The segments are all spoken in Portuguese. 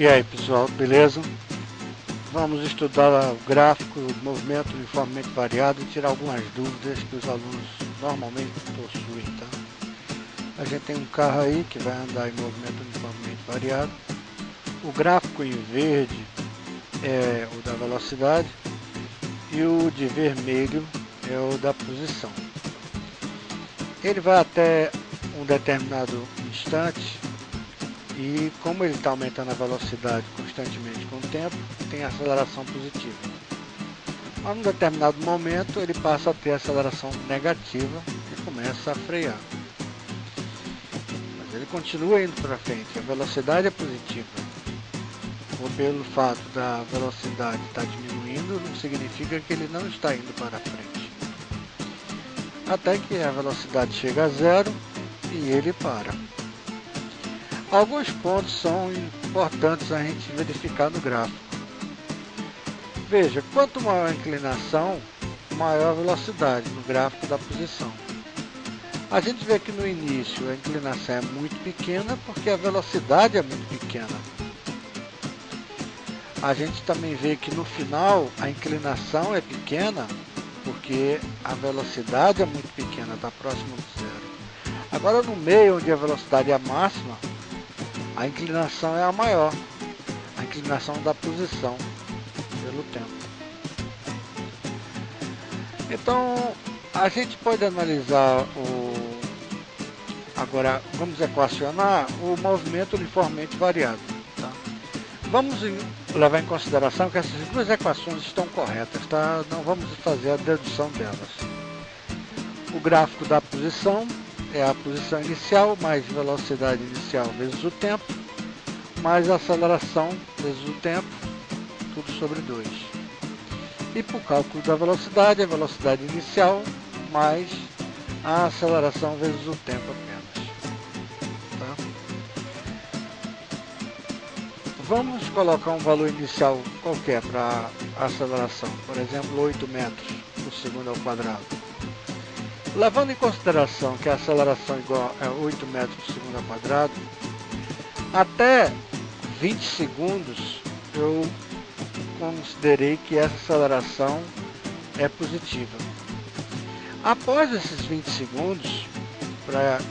E aí pessoal, beleza? Vamos estudar o gráfico do movimento uniformemente variado e tirar algumas dúvidas que os alunos normalmente possuem, tá? A gente tem um carro aí que vai andar em movimento uniformemente variado. O gráfico em verde é o da velocidade e o de vermelho é o da posição. Ele vai até um determinado instante e como ele está aumentando a velocidade constantemente com o tempo, tem aceleração positiva. Mas num determinado momento ele passa a ter aceleração negativa e começa a frear. Mas ele continua indo para frente, a velocidade é positiva. Ou pelo fato da velocidade estar diminuindo, não significa que ele não está indo para frente. Até que a velocidade chega a zero e ele para. Alguns pontos são importantes a gente verificar no gráfico. Veja, quanto maior a inclinação, maior a velocidade no gráfico da posição. A gente vê que no início a inclinação é muito pequena porque a velocidade é muito pequena. A gente também vê que no final a inclinação é pequena porque a velocidade é muito pequena, está próximo de zero. Agora no meio, onde a velocidade é a máxima, a inclinação é a maior, a inclinação da posição pelo tempo. Então a gente pode analisar agora vamos equacionar o movimento uniformemente variado. Tá? Vamos levar em consideração que essas duas equações estão corretas, tá? Não vamos fazer a dedução delas. O gráfico da posição é a posição inicial mais velocidade inicial vezes o tempo, mais a aceleração vezes o tempo, tudo sobre 2. E para o cálculo da velocidade, a velocidade inicial mais a aceleração vezes o tempo apenas. Tá? Vamos colocar um valor inicial qualquer para a aceleração, por exemplo, 8 metros por segundo ao quadrado. Levando em consideração que a aceleração igual a 8 metros por segundo ao quadrado, até 20 segundos eu considerei que essa aceleração é positiva. Após esses 20 segundos, para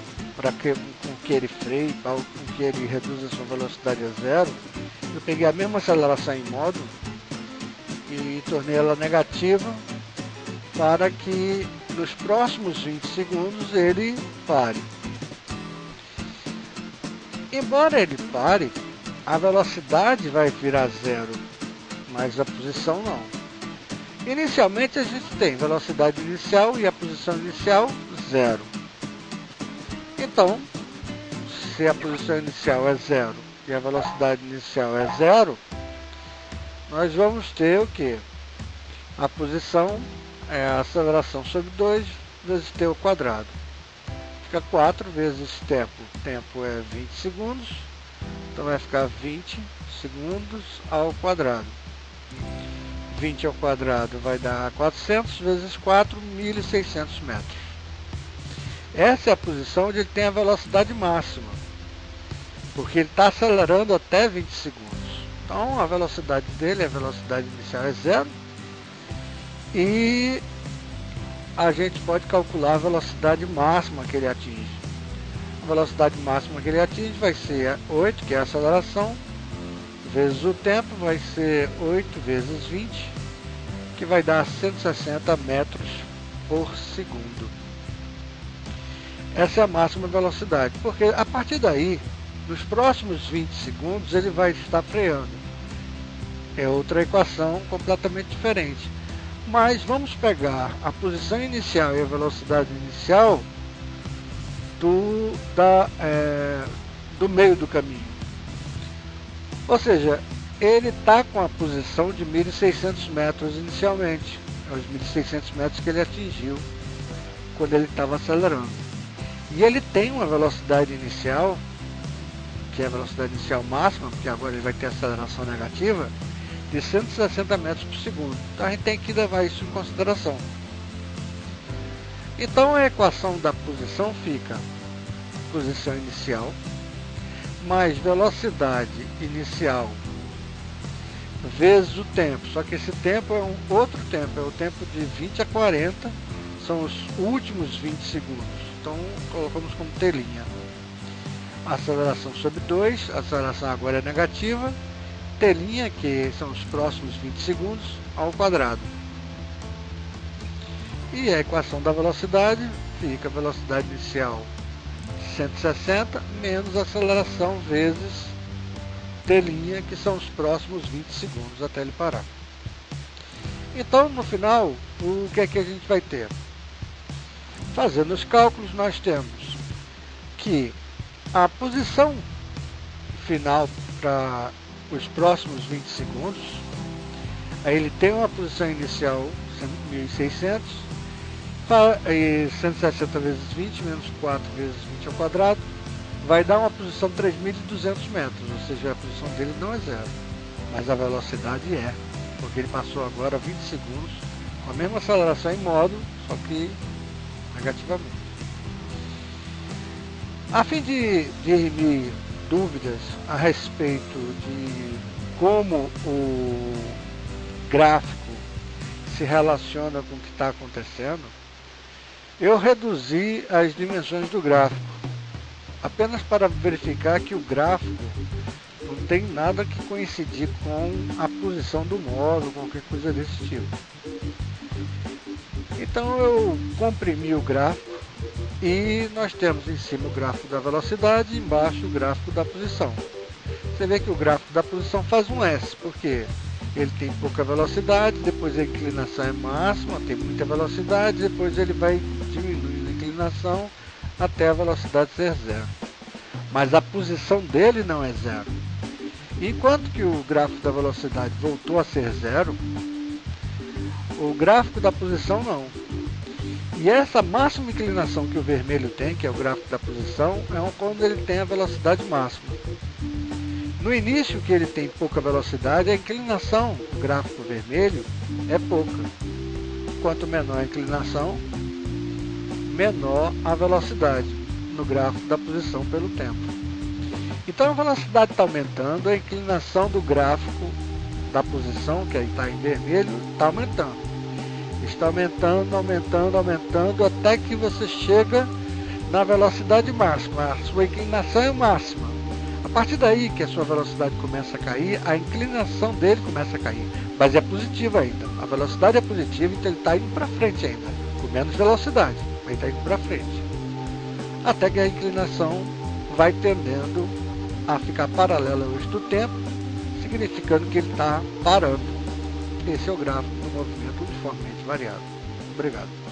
que ele freie, para que ele reduza a sua velocidade a zero, eu peguei a mesma aceleração em módulo e tornei ela negativa para que nos próximos 20 segundos ele pare. Embora ele pare, a velocidade vai virar zero, mas a posição não. Inicialmente a gente tem velocidade inicial e a posição inicial zero. Então, se a posição inicial é zero e a velocidade inicial é zero, nós vamos ter o que? A posição é a aceleração sobre 2 vezes t ao quadrado. Fica 4 vezes tempo. Tempo é 20 segundos. Então vai ficar 20 segundos ao quadrado. 20 ao quadrado vai dar 400 vezes 4, 1.600 metros. Essa é a posição onde ele tem a velocidade máxima. Porque ele está acelerando até 20 segundos. Então a velocidade dele, a velocidade inicial é zero. E a gente pode calcular a velocidade máxima que ele atinge. A velocidade máxima que ele atinge vai ser 8, que é a aceleração, vezes o tempo, vai ser 8 vezes 20, que vai dar 160 metros por segundo. Essa é a máxima velocidade, porque a partir daí, nos próximos 20 segundos, ele vai estar freando. É outra equação completamente diferente. Mas vamos pegar a posição inicial e a velocidade inicial do meio do caminho. Ou seja, ele está com a posição de 1.600 metros inicialmente. É os 1.600 metros que ele atingiu quando ele estava acelerando. E ele tem uma velocidade inicial, que é a velocidade inicial máxima, porque agora ele vai ter aceleração negativa, de 160 metros por segundo. Então a gente tem que levar isso em consideração. Então a equação da posição fica posição inicial mais velocidade inicial vezes o tempo, só que esse tempo é um outro tempo, é o tempo de 20 a 40, são os últimos 20 segundos, então colocamos como telinha. Aceleração sobre 2, a aceleração agora é negativa, telinha, que são os próximos 20 segundos, ao quadrado. E a equação da velocidade fica a velocidade inicial 160 menos a aceleração vezes telinha, que são os próximos 20 segundos até ele parar. Então, no final, o que é que a gente vai ter? Fazendo os cálculos, nós temos que a posição final para os próximos 20 segundos, aí ele tem uma posição inicial 1.600, e 160 vezes 20 menos 4 vezes 20 ao quadrado, vai dar uma posição 3.200 metros, ou seja, a posição dele não é zero, mas a velocidade é, porque ele passou agora 20 segundos com a mesma aceleração em módulo, só que negativamente. A fim de dirimir dúvidas a respeito de como o gráfico se relaciona com o que está acontecendo, eu reduzi as dimensões do gráfico, apenas para verificar que o gráfico não tem nada que coincidir com a posição do módulo, qualquer coisa desse tipo. Então eu comprimi o gráfico e nós temos em cima o gráfico da velocidade e embaixo o gráfico da posição. Você vê que o gráfico da posição faz um S, porque ele tem pouca velocidade, depois a inclinação é máxima, tem muita velocidade, depois ele vai diminuindo a inclinação até a velocidade ser zero. Mas a posição dele não é zero. Enquanto que o gráfico da velocidade voltou a ser zero, o gráfico da posição não. E essa máxima inclinação que o vermelho tem, que é o gráfico da posição, é quando ele tem a velocidade máxima. No início, que ele tem pouca velocidade, a inclinação, o gráfico vermelho, é pouca. Quanto menor a inclinação, menor a velocidade no gráfico da posição pelo tempo. Então a velocidade está aumentando, a inclinação do gráfico da posição, que aí está em vermelho, está aumentando. Está aumentando, aumentando, aumentando, até que você chega na velocidade máxima. A sua inclinação é máxima. A partir daí que a sua velocidade começa a cair, a inclinação dele começa a cair. Mas é positiva ainda. A velocidade é positiva, então ele está indo para frente ainda. Com menos velocidade, mas ele está indo para frente. Até que a inclinação vai tendendo a ficar paralela ao eixo do tempo, significando que ele está parando. Esse é o gráfico do movimento uniformemente variado. Obrigado.